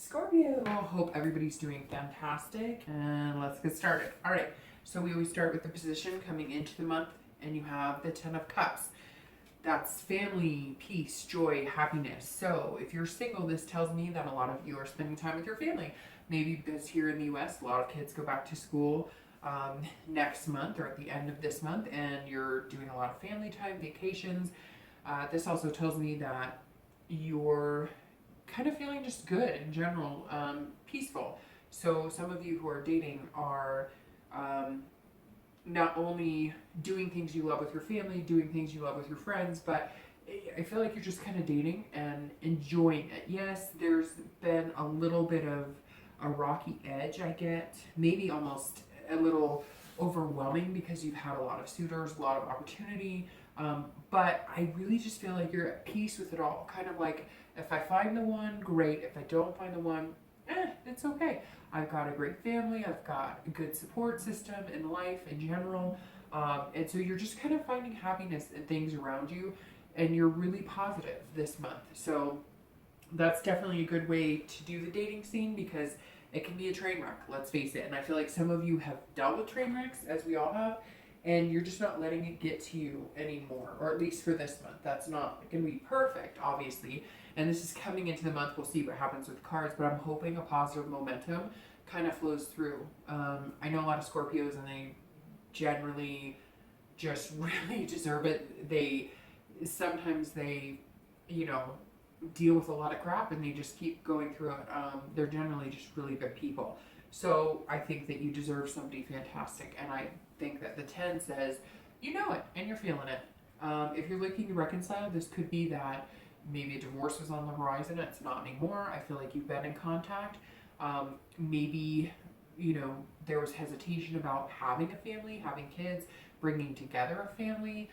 Scorpio. Hope everybody's doing fantastic, and let's get started. All right, so we always start with the position coming into the month, and you have the 10 of Cups. That's family, peace, joy, happiness. So if you're single, this tells me that a lot of you are spending time with your family. Maybe because here in the US, a lot of kids go back to school next month or at the end of this month, and you're doing a lot of family time, vacations. This also tells me that you're kind of feeling just good in general, peaceful. So some of you who are dating are not only doing things you love with your family, doing things you love with your friends, but I feel like you're just kind of dating and enjoying it. Yes, there's been a little bit of a rocky edge, I get, maybe almost a little overwhelming because you've had a lot of suitors, a lot of opportunity, but I really just feel like you're at peace with it all. Kind of like, if I find the one, great. If I don't find the one, it's okay. I've got a great family. I've got a good support system in life in general. And so you're just kind of finding happiness in things around you, and you're really positive this month. So that's definitely a good way to do the dating scene, because it can be a train wreck, let's face it. And I feel like some of you have dealt with train wrecks, as we all have, and you're just not letting it get to you anymore, or at least for this month. That's not going to be perfect, obviously. And this is coming into the month. We'll see what happens with cards, but I'm hoping a positive momentum kind of flows through. I know a lot of Scorpios, and they generally just really deserve it. Sometimes they, deal with a lot of crap, and they just keep going through it. They're generally just really good people. So I think that you deserve somebody fantastic, and I think that the 10 says you know it and you're feeling it. If you're looking to reconcile, this could be that maybe a divorce was on the horizon. It's not anymore. I feel like you've been in contact. Maybe there was hesitation about having a family, having kids, bringing together a family,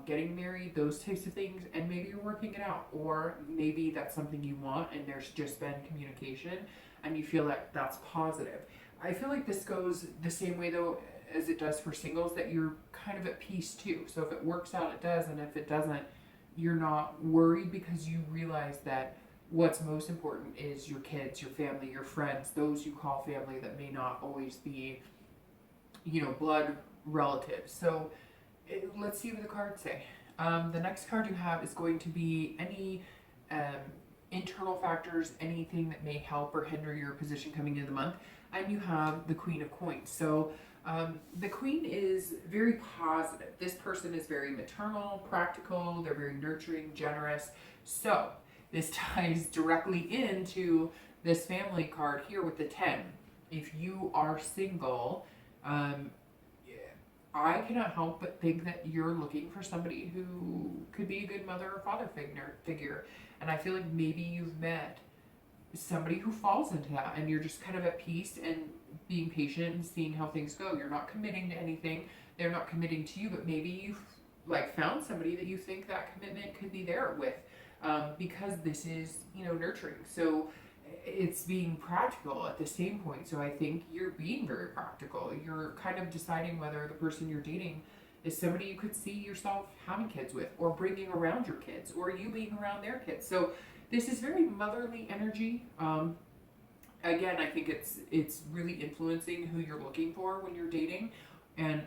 getting married, those types of things, and maybe you're working it out, or maybe that's something you want and there's just been communication and you feel like that's positive. I feel like this goes the same way though as it does for singles, that you're kind of at peace too. So if it works out, it does, and if it doesn't, you're not worried, because you realize that what's most important is your kids, your family, your friends, those you call family that may not always be, blood relatives. So let's see what the cards say. The next card you have is going to be any internal factors, anything that may help or hinder your position coming into the month. And you have the Queen of Coins. So the Queen is very positive. This person is very maternal, practical, they're very nurturing, generous. So this ties directly into this family card here with the 10. If you are single, I cannot help but think that you're looking for somebody who could be a good mother or father figure. And I feel like maybe you've met somebody who falls into that, and you're just kind of at peace and being patient and seeing how things go. You're not committing to anything. They're not committing to you, but maybe you've found somebody that you think that commitment could be there with, because this is, nurturing. So it's being practical at the same point. So I think you're being very practical. You're kind of deciding whether the person you're dating is somebody you could see yourself having kids with, or bringing around your kids, or you being around their kids. So this is very motherly energy. Again, I think it's really influencing who you're looking for when you're dating, and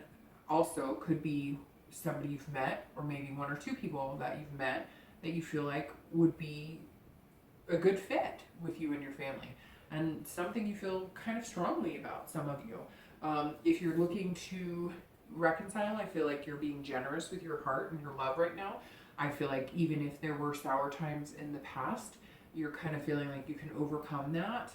also could be somebody you've met, or maybe one or two people that you've met that you feel like would be a good fit with you and your family, and something you feel kind of strongly about, some of you. If you're looking to reconcile, I feel like you're being generous with your heart and your love right now. I feel like even if there were sour times in the past, you're kind of feeling like you can overcome that.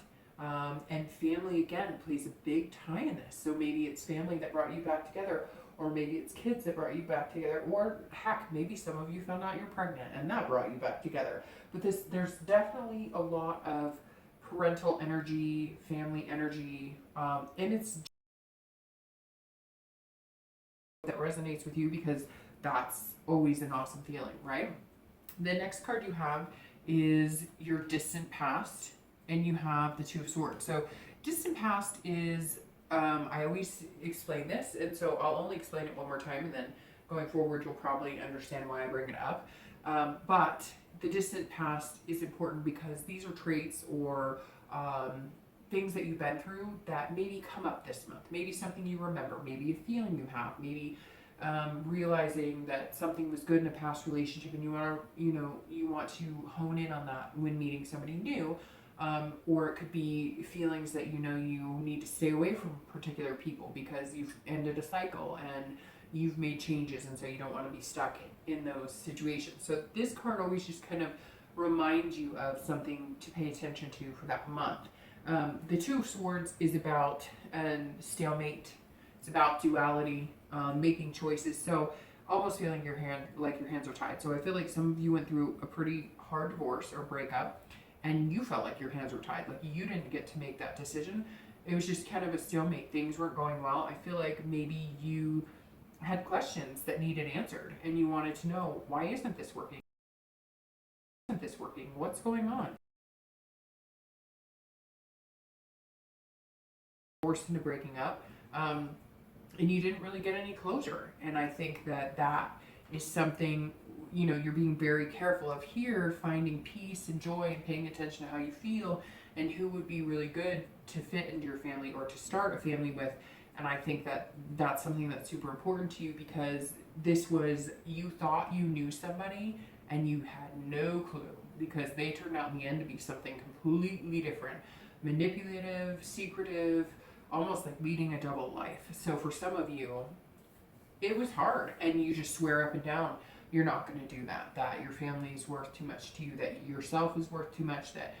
And family, again, plays a big tie in this. So maybe it's family that brought you back together, or maybe it's kids that brought you back together, or heck, maybe some of you found out you're pregnant and that brought you back together. But there's definitely a lot of parental energy, family energy, and it's that resonates with you, because that's always an awesome feeling, right? The next card you have is your distant past, and you have the Two of Swords. So distant past is, I always explain this, and so I'll only explain it one more time, and then going forward you'll probably understand why I bring it up. But the distant past is important because these are traits or things that you've been through that maybe come up this month. Maybe something you remember, maybe a feeling you have, maybe realizing that something was good in a past relationship and you want to hone in on that when meeting somebody new. Or it could be feelings that you need to stay away from particular people because you've ended a cycle and you've made changes, and so you don't want to be stuck in those situations. So this card always just kind of reminds you of something to pay attention to for that month. The Two of Swords is about stalemate. It's about duality, making choices. So almost feeling your hands are tied. So I feel like some of you went through a pretty hard divorce or breakup, and you felt like your hands were tied. Like you didn't get to make that decision. It was just kind of a stalemate. Things weren't going well. I feel like maybe you had questions that needed answered, and you wanted to know, why isn't this working? What's going on? Forced into breaking up, and you didn't really get any closure. And I think that is something, you're being very careful of here, finding peace and joy and paying attention to how you feel and who would be really good to fit into your family or to start a family with. And I think that that's something that's super important to you, because this was, you thought you knew somebody and you had no clue, because they turned out in the end to be something completely different. Manipulative, secretive, almost like leading a double life. So for some of you, it was hard, and you just swear up and down you're not going to do that your family is worth too much to you, that yourself is worth too much, that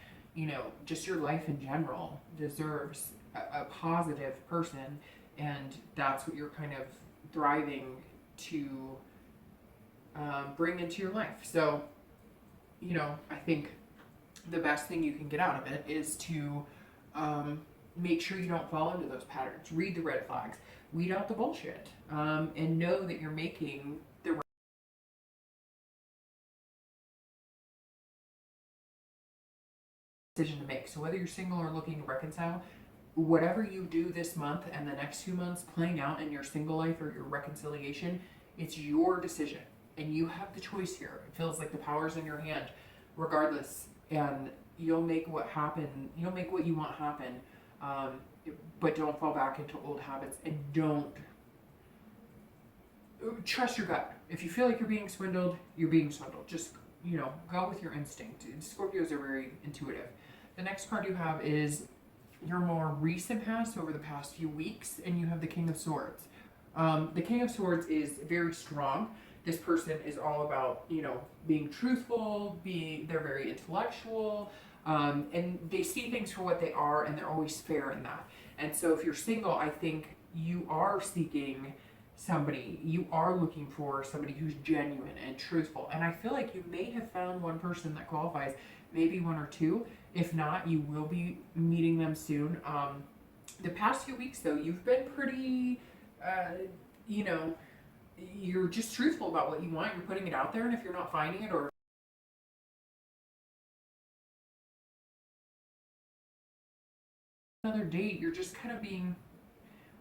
just your life in general deserves a positive person, and that's what you're kind of thriving to bring into your life. So I think the best thing you can get out of it is to make sure you don't fall into those patterns. Read the red flags, weed out the bullshit, and know that you're making the right decision to make. So whether you're single or looking to reconcile, whatever you do this month and the next 2 months playing out in your single life or your reconciliation, it's your decision, and you have the choice here. It feels like the power's in your hand regardless, and you'll make what you want happen. But don't fall back into old habits, and don't trust your gut. If you feel like you're being swindled, you're being swindled. Just go with your instinct. Scorpios are very intuitive. The next card you have is your more recent past, over the past few weeks, and you have the King of Swords. The King of Swords is very strong. This person is all about being truthful, they're very intellectual, and they see things for what they are, and they're always fair in that. And so if you're single, I think you are seeking somebody, you are looking for somebody who's genuine and truthful. And I feel like you may have found one person that qualifies, maybe one or two. If not, you will be meeting them soon. The past few weeks though, you've been pretty, you're just truthful about what you want. You're putting it out there, and if you're not finding it, or another date, you're just kind of being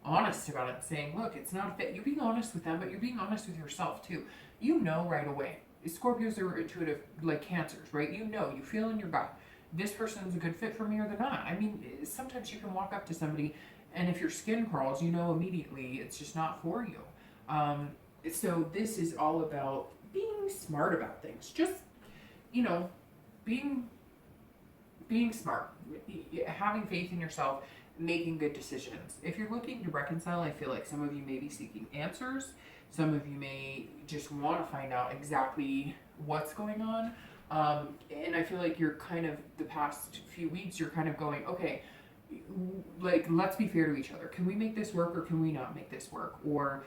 honest about it, saying, look, it's not a fit. You're being honest with them, but you're being honest with yourself too. Right away. Scorpios are intuitive like Cancers, right? You feel in your gut, this person's a good fit for me or they're not. I mean, sometimes you can walk up to somebody, and if your skin crawls, immediately it's just not for you. So this is all about being smart about things. Just, being smart, having faith in yourself, making good decisions. If you're looking to reconcile, I feel like some of you may be seeking answers. Some of you may just want to find out exactly what's going on. And I feel like you're kind of, the past few weeks, you're kind of going, okay, like, let's be fair to each other. Can we make this work, or can we not make this work? Or,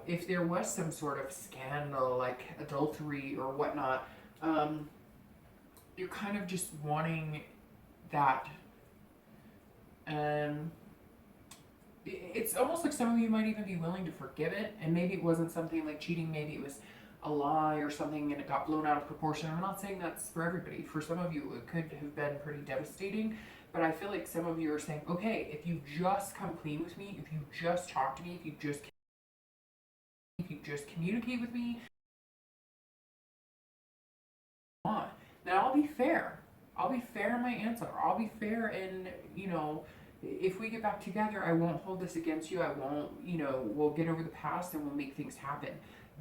if there was some sort of scandal, like adultery or whatnot, you're kind of just wanting that. It's almost like some of you might even be willing to forgive it, and maybe it wasn't something like cheating, maybe it was a lie or something and it got blown out of proportion. I'm not saying that's for everybody. For some of you, it could have been pretty devastating, but I feel like some of you are saying, okay, if you just come clean with me, if you just talk to me, if you just communicate with me, then I'll be fair. I'll be fair in my answer. I'll be fair in, you know, if we get back together, I won't hold this against you. I won't, you know, we'll get over the past and we'll make things happen.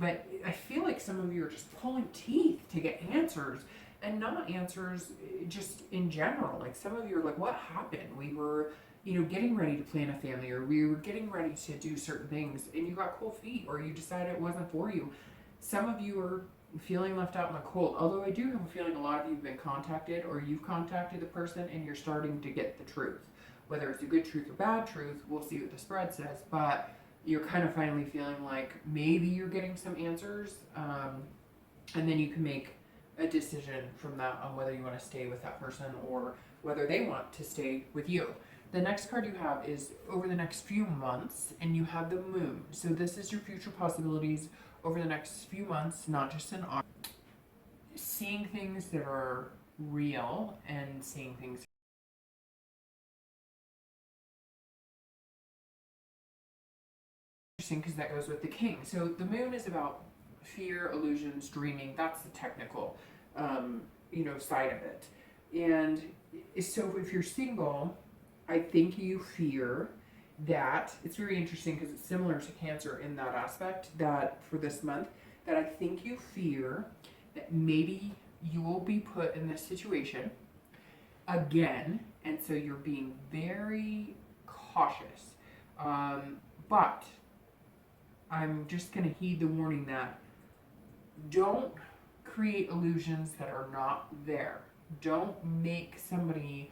But I feel like some of you are just pulling teeth to get answers, and not answers just in general. Like some of you are like, what happened? We were, you know, getting ready to plan a family, or we were getting ready to do certain things and you got cold feet, or you decided it wasn't for you. Some of you are feeling left out in the cold. Although I do have a feeling a lot of you have been contacted, or you've contacted the person and you're starting to get the truth. Whether it's a good truth or bad truth, we'll see what the spread says, but you're kind of finally feeling like maybe you're getting some answers, and then you can make a decision from that on whether you want to stay with that person or whether they want to stay with you. The next card you have is over the next few months, and you have the moon. So this is your future possibilities over the next few months, not just in August. Seeing things that are real and seeing things interesting, because that goes with the king. So the moon is about fear, illusions, dreaming. That's the technical, you know, side of it. And so if you're single, I think you fear that, it's very interesting because it's similar to Cancer in that aspect, that for this month, that I think you fear that maybe you will be put in this situation again, and so you're being very cautious. But I'm just going to heed the warning that don't create illusions that are not there. Don't make somebody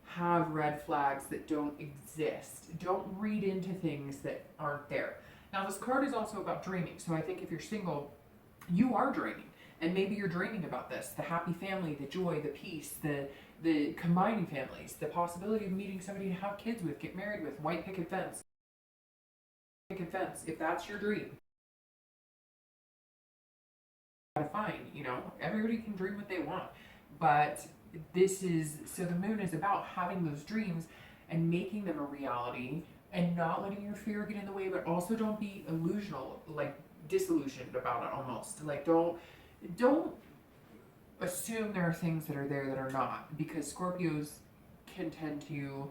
have red flags that don't exist. Don't read into things that aren't there. Now, this card is also about dreaming. So I think if you're single, you are dreaming. And maybe you're dreaming about this, the happy family, the joy, the peace, the combining families, the possibility of meeting somebody to have kids with, get married with, white picket fence. Picket fence, if that's your dream. Fine, you know, everybody can dream what they want. But this is, so the moon is about having those dreams and making them a reality and not letting your fear get in the way, but also don't be illusional, like disillusioned about it almost. Like don't assume there are things that are there that are not, because Scorpios can tend to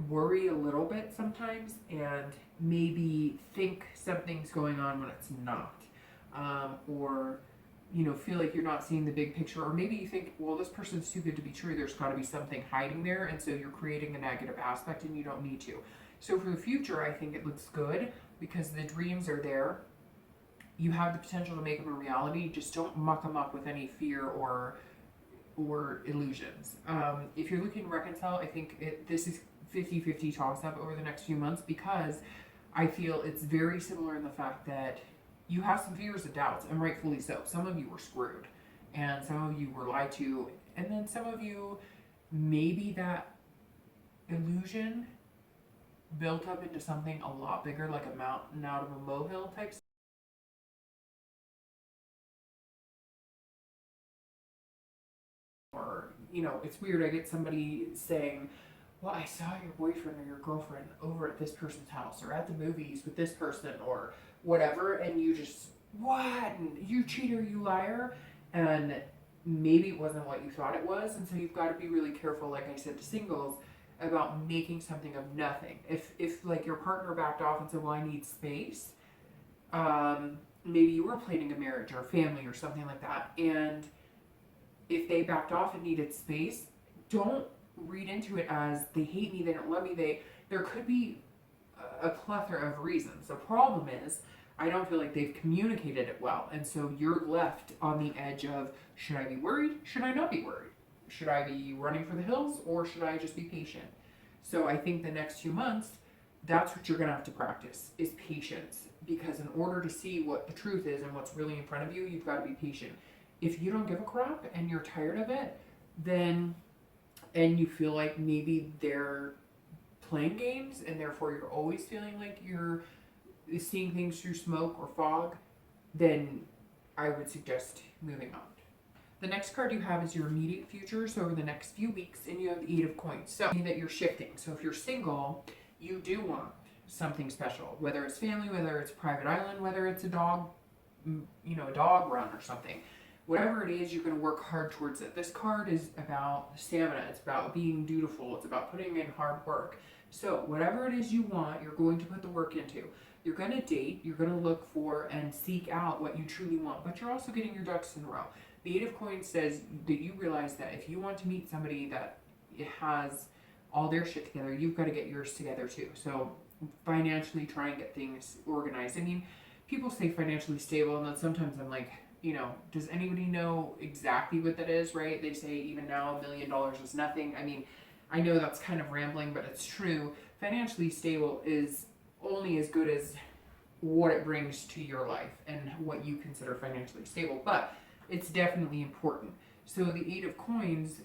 worry a little bit sometimes and maybe think something's going on when it's not. Or, you know, feel like you're not seeing the big picture, or maybe you think, well, this person's too good to be true, there's got to be something hiding there, and so you're creating a negative aspect and you don't need to. So for the future, I think it looks good because the dreams are there. You have the potential to make them a reality. Just don't muck them up with any fear or illusions. If you're looking to reconcile, I think this is 50-50 toss-up over the next few months, because I feel it's very similar in the fact that you have some fears and doubts, and rightfully so. Some of you were screwed, and some of you were lied to, and then some of you, maybe that illusion built up into something a lot bigger, like a mountain out of a molehill type. Or, you know, it's weird, I get somebody saying, well, I saw your boyfriend or your girlfriend over at this person's house, or at the movies with this person, or whatever, and you just, what? And you cheater, you liar. And maybe it wasn't what you thought it was, and so you've got to be really careful, like I said to singles, about making something of nothing. If like your partner backed off and said, well, I need space, maybe you were planning a marriage or a family or something like that, and if they backed off and needed space, don't read into it as they hate me, they don't love me. There could be a plethora of reasons. The problem is, I don't feel like they've communicated it well, and so you're left on the edge of, should I be worried? Should I not be worried? Should I be running for the hills, or should I just be patient? So I think the next few months, that's what you're going to have to practice, is patience, because in order to see what the truth is and what's really in front of you, you've got to be patient. If you don't give a crap and you're tired of it, then, and you feel like maybe they're playing games, and therefore you're always feeling like you're seeing things through smoke or fog, then I would suggest moving on. The next card you have is your immediate future, so over the next few weeks, and you have the 8 of Coins. So that you're shifting. So if you're single, you do want something special, whether it's family, whether it's private island, whether it's a dog, you know, a dog run or something. whatever it is, you're going to work hard towards it. This card is about stamina. It's about being dutiful. It's about putting in hard work. So whatever it is you want, you're going to put the work into. You're going to date. You're going to look for and seek out what you truly want. But you're also getting your ducks in a row. The Eight of Coins says that you realize that if you want to meet somebody that has all their shit together, you've got to get yours together too. So financially try and get things organized. I mean, people say financially stable, and then sometimes I'm like, you know, does anybody know exactly what that is, right? They say even now $1 million is nothing. I mean, I know that's kind of rambling, but it's true. Financially stable is only as good as what it brings to your life and what you consider financially stable, but it's definitely important. So the Eight of Coins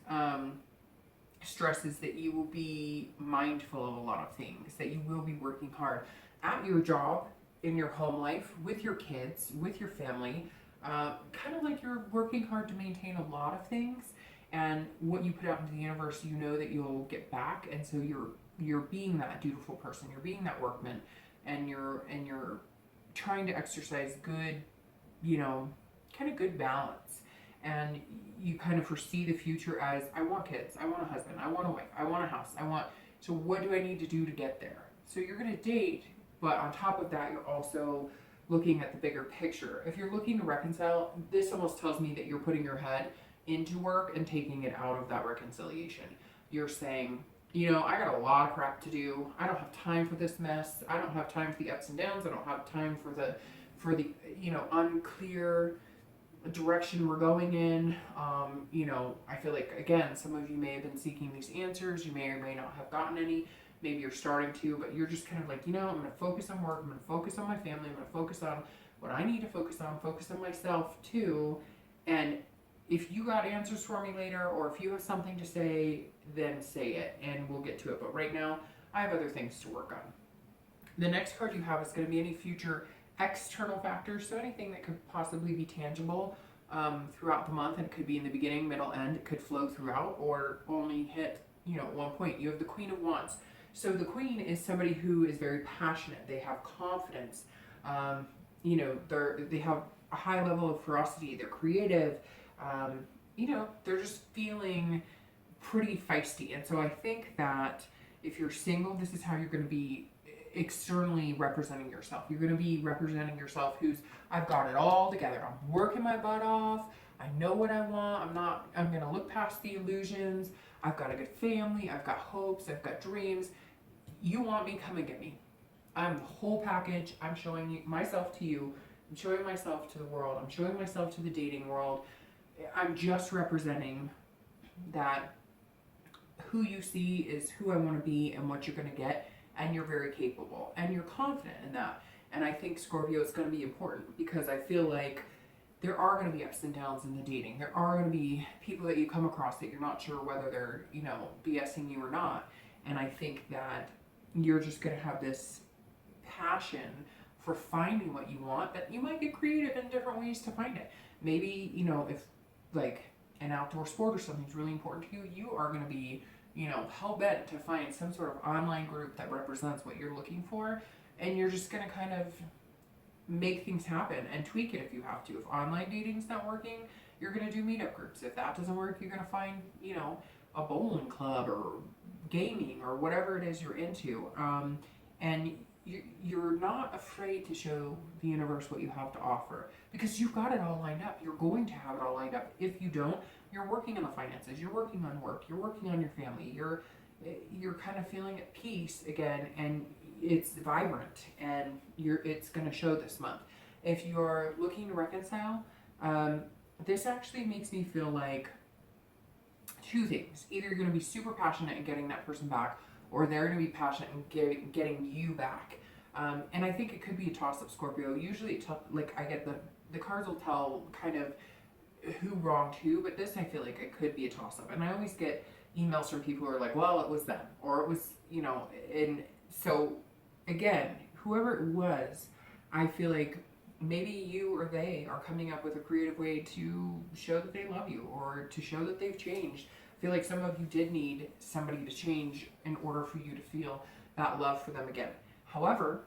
stresses that you will be mindful of a lot of things, that you will be working hard at your job, in your home life, with your kids, with your family, kind of like you're working hard to maintain a lot of things, and what you put out into the universe, you know that you'll get back, and so you're being that dutiful person, you're being that workman, and you're trying to exercise good, you know, kind of good balance, and you kind of foresee the future as, I want kids, I want a husband, I want a wife, I want a house, so what do I need to do to get there? So you're going to date, but on top of that, you're also looking at the bigger picture. If you're looking to reconcile, this almost tells me that you're putting your head into work and taking it out of that reconciliation. You're saying, you know, I got a lot of crap to do. I don't have time for this mess. I don't have time for the ups and downs. I don't have time for the you know, unclear direction we're going in. You know, I feel like, again, some of you may have been seeking these answers. You may or may not have gotten any. Maybe you're starting to, but you're just kind of like, you know, I'm going to focus on work. I'm going to focus on my family. I'm going to focus on what I need to focus on myself too. And if you got answers for me later, or if you have something to say, then say it and we'll get to it. But right now, I have other things to work on. The next card you have is going to be any future external factors. So anything that could possibly be tangible throughout the month, and it could be in the beginning, middle, end. It could flow throughout or only hit, you know, one point. You have the Queen of Wands. So the Queen is somebody who is very passionate. They have confidence. You know, they have a high level of ferocity. They're creative. You know, they're just feeling pretty feisty. And so I think that if you're single, this is how you're going to be externally representing yourself. You're going to be representing yourself who's, I've got it all together. I'm working my butt off. I know what I want. I'm going to look past the illusions. I've got a good family. I've got hopes. I've got dreams. You want me? Come and get me. I'm the whole package. I'm showing myself to you. I'm showing myself to the world. I'm showing myself to the dating world. I'm just representing that who you see is who I want to be and what you're going to get. And you're very capable. And you're confident in that. And I think, Scorpio, it's going to be important because I feel like there are going to be ups and downs in the dating. There are going to be people that you come across that you're not sure whether they're, you know, BSing you or not. And I think that you're just going to have this passion for finding what you want, that you might get creative in different ways to find it. Maybe, you know, if like an outdoor sport or something is really important to you, you are going to be, you know, hell-bent to find some sort of online group that represents what you're looking for. And you're just going to kind of make things happen and tweak it if you have to. If online dating's not working, you're going to do meetup groups. If that doesn't work, you're going to find, you know, a bowling club or gaming or whatever it is you're into. And you're not afraid to show the universe what you have to offer because you've got it all lined up. You're going to have it all lined up. If you don't, you're working on the finances, you're working on work, you're working on your family, you're kind of feeling at peace again, and it's vibrant, and it's going to show this month. If you're looking to reconcile, this actually makes me feel like two things. Either you're going to be super passionate in getting that person back, or they're going to be passionate in getting you back. And I think it could be a toss-up, Scorpio. Usually, like, I get the cards will tell kind of who wronged who, but this I feel like it could be a toss-up. And I always get emails from people who are like, well, it was them, or it was, you know, and so again, whoever it was, I feel like maybe you or they are coming up with a creative way to show that they love you or to show that they've changed. I feel like some of you did need somebody to change in order for you to feel that love for them again. However,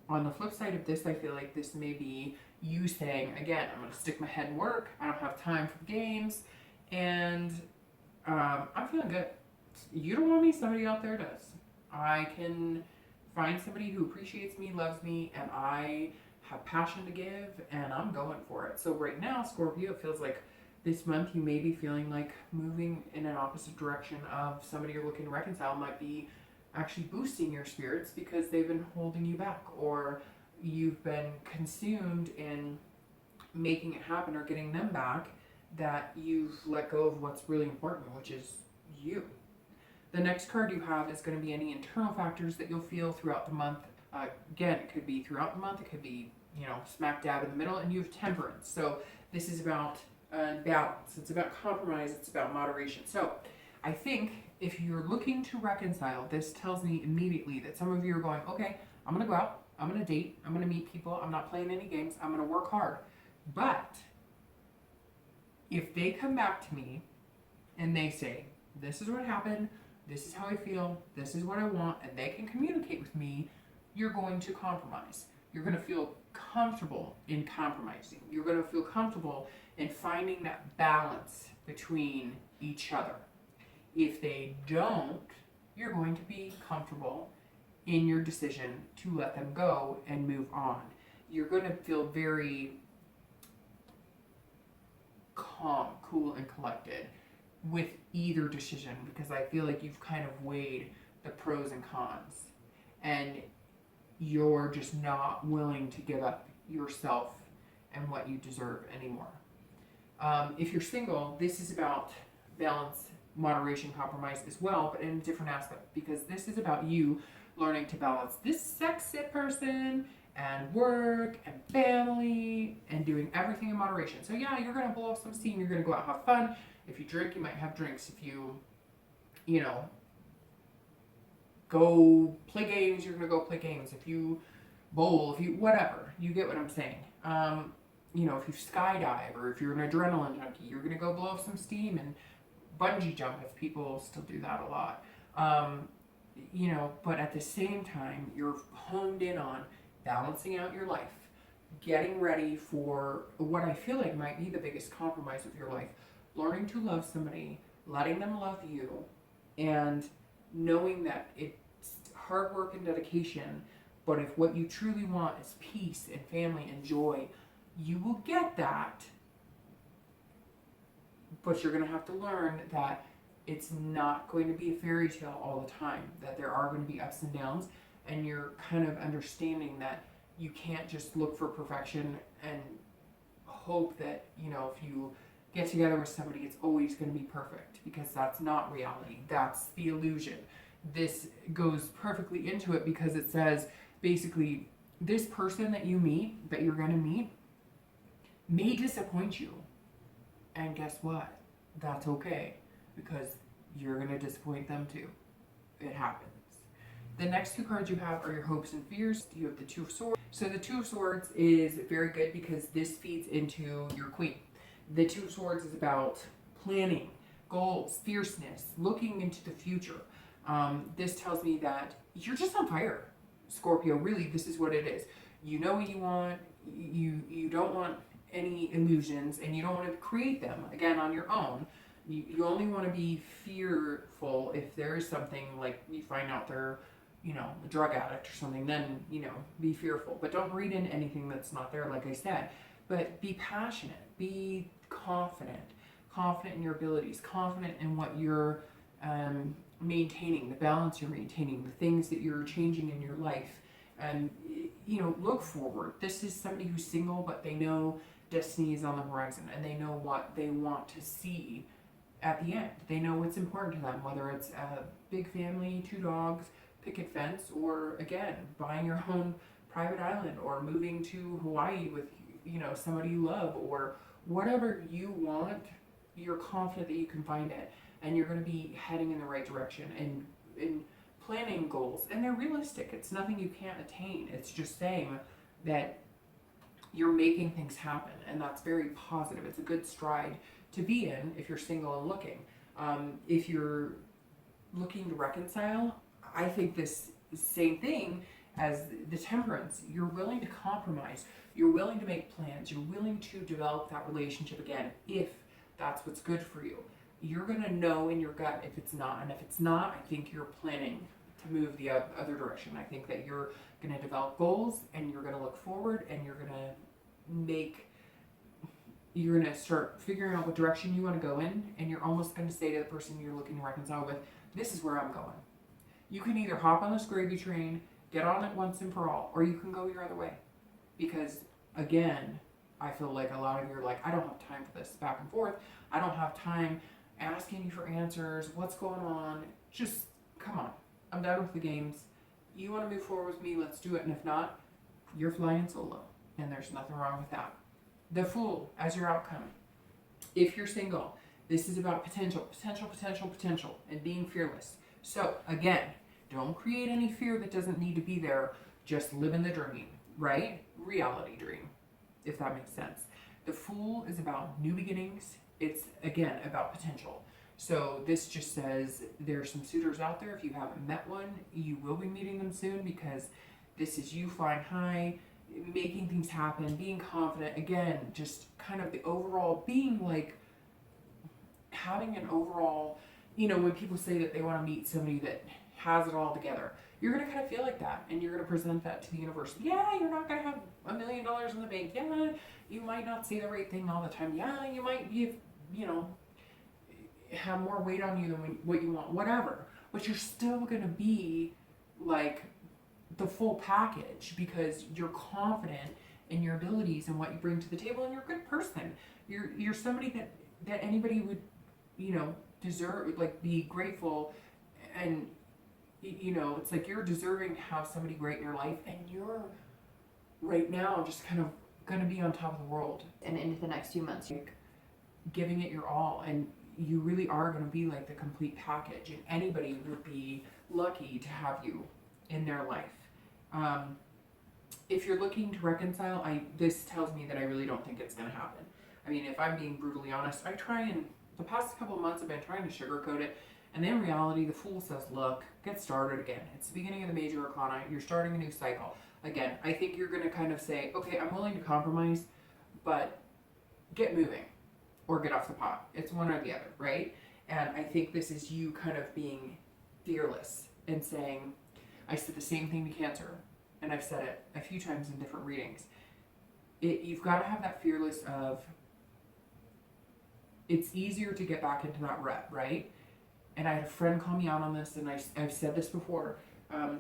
on the flip side of this, I feel like this may be you saying, again, I'm going to stick my head in work. I don't have time for games. And I'm feeling good. You don't want me, somebody out there does. I can find somebody who appreciates me, loves me, and I have passion to give, and I'm going for it. So right now, Scorpio, it feels like this month you may be feeling like moving in an opposite direction of somebody you're looking to reconcile might be actually boosting your spirits because they've been holding you back, or you've been consumed in making it happen or getting them back, that you've let go of what's really important, which is you. The next card you have is going to be any internal factors that you'll feel throughout the month. Again, it could be throughout the month, it could be, smack dab in the middle, and you have temperance. So this is about balance, it's about compromise, it's about moderation. So I think if you're looking to reconcile, this tells me immediately that some of you are going, okay, I'm going to go out, I'm going to date, I'm going to meet people, I'm not playing any games, I'm going to work hard. But if they come back to me and they say, this is what happened, this is how I feel, this is what I want, and they can communicate with me, you're going to compromise. You're going to feel comfortable in compromising. You're going to feel comfortable in finding that balance between each other. If they don't, you're going to be comfortable in your decision to let them go and move on. You're going to feel very calm, cool, and collected with either decision, because I feel like you've kind of weighed the pros and cons, and you're just not willing to give up yourself and what you deserve anymore. If you're single, this is about balance, moderation, compromise as well, but in a different aspect, because this is about you learning to balance this sexy person and work and family and doing everything in moderation. So yeah, you're going to blow off some steam, you're going to go out and have fun. If you drink, you might have drinks. If you go play games, you're going to go play games. If you bowl, if you, whatever, you get what I'm saying. If you skydive, or if you're an adrenaline junkie, you're going to go blow off some steam and bungee jump, if people still do that a lot. But at the same time, you're honed in on balancing out your life, getting ready for what I feel like might be the biggest compromise of your life, learning to love somebody, letting them love you, and knowing that it's hard work and dedication, but if what you truly want is peace and family and joy, you will get that. But you're going to have to learn that it's not going to be a fairy tale all the time, that there are going to be ups and downs, and you're kind of understanding that you can't just look for perfection and hope that, if you get together with somebody, it's always going to be perfect, because that's not reality. That's the illusion. This goes perfectly into it, because it says basically this person that you meet, that you're going to meet, may disappoint you. And guess what? That's okay, because you're going to disappoint them too. It happens. The next two cards you have are your hopes and fears. You have the Two of Swords. So the Two of Swords is very good because this feeds into your Queen. The Two of Swords is about planning, goals, fierceness, looking into the future. This tells me that you're just on fire, Scorpio. Really, this is what it is. You know what you want. You don't want any illusions, and you don't want to create them, again, on your own. You only want to be fearful if there is something, like you find out they're, a drug addict or something, then, be fearful. But don't read in anything that's not there, like I said. But be passionate, be confident in your abilities, confident in what you're maintaining, the balance you're maintaining, the things that you're changing in your life. And, look forward. This is somebody who's single, but they know destiny is on the horizon, and they know what they want to see at the end. They know what's important to them, whether it's a big family, 2 dogs, picket fence, or again, buying your own private island, or moving to Hawaii with, somebody you love, or whatever you want. You're confident that you can find it, and you're going to be heading in the right direction and planning goals, and they're realistic. It's nothing you can't attain. It's just saying that you're making things happen, and that's very positive. It's a good stride to be in if you're single and looking. If you're looking to reconcile, I think this same thing as the Temperance, you're willing to compromise. You're willing to make plans. You're willing to develop that relationship again if that's what's good for you. You're going to know in your gut if it's not. And if it's not, I think you're planning to move the other direction. I think that you're going to develop goals and you're going to look forward and you're going to start figuring out what direction you want to go in. And you're almost going to say to the person you're looking to reconcile with, this is where I'm going. You can either hop on this gravy train, get on it once and for all, or you can go your other way. Because again, I feel like a lot of you are like, I don't have time for this back and forth. I don't have time asking you for answers. What's going on? Just come on. I'm done with the games. You want to move forward with me? Let's do it. And if not, you're flying solo. And there's nothing wrong with that. The Fool as your outcome. If you're single, this is about potential, and being fearless. So again, don't create any fear that doesn't need to be there. Just live in the dream, right? Reality dream, if that makes sense. The Fool is about new beginnings. It's, again, about potential. So this just says there's some suitors out there. If you haven't met one, you will be meeting them soon, because this is you flying high, making things happen, being confident. Again, just kind of the overall being like having an overall, when people say that they want to meet somebody that has it all together, you're going to kind of feel like that, and you're going to present that to the universe. Yeah, you're not going to have $1 million in the bank. Yeah, you might not say the right thing all the time. Yeah, you might give, have more weight on you than what you want, whatever. But you're still going to be like the full package, because you're confident in your abilities and what you bring to the table, and you're a good person. You're somebody that anybody would, deserve, like, be grateful, and it's like you're deserving to have somebody great in your life, and you're right now just kind of going to be on top of the world. And into the next few months, you're giving it your all, and you really are going to be like the complete package, and anybody would be lucky to have you in their life. If you're looking to reconcile, this tells me that I really don't think it's going to happen. I mean, if I'm being brutally honest, the past couple of months I've been trying to sugarcoat it, and in reality, the Fool says, look, get started again. It's the beginning of the major arcana. You're starting a new cycle. Again, I think you're going to kind of say, okay, I'm willing to compromise, but get moving or get off the pot. It's one or the other, right? And I think this is you kind of being fearless and saying, I said the same thing to Cancer, and I've said it a few times in different readings. You've got to have that fearless of, it's easier to get back into that rut, right? And I had a friend call me out on this, and I've said this before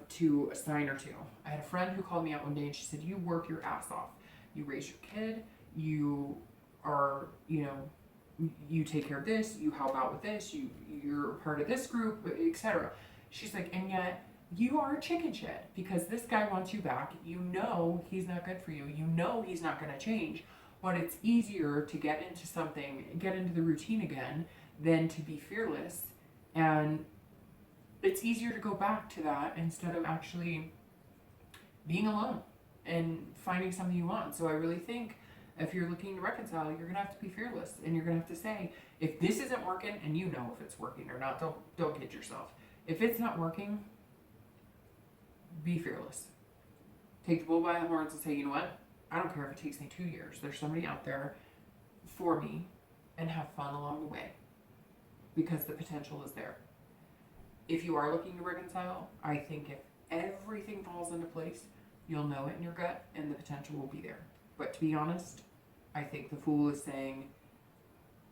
to a sign or two. I had a friend who called me out one day, and she said, you work your ass off. You raise your kid, you are, you take care of this, you help out with this, you're part of this group, etc. She's like, and yet you are a chicken shit, because this guy wants you back. He's not good for you. He's not going to change. But it's easier to get into the routine again, than to be fearless. And it's easier to go back to that instead of actually being alone and finding something you want. So I really think if you're looking to reconcile, you're going to have to be fearless, and you're going to have to say, if this isn't working, and if it's working or not, don't kid yourself. If it's not working, be fearless. Take the bull by the horns and say, you know what? I don't care if it takes me 2 years. There's somebody out there for me, and have fun along the way, because the potential is there. If you are looking to reconcile, I think if everything falls into place, you'll know it in your gut, and the potential will be there. But to be honest, I think the Fool is saying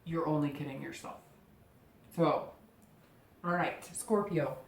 you're only kidding yourself. So, all right, Scorpio.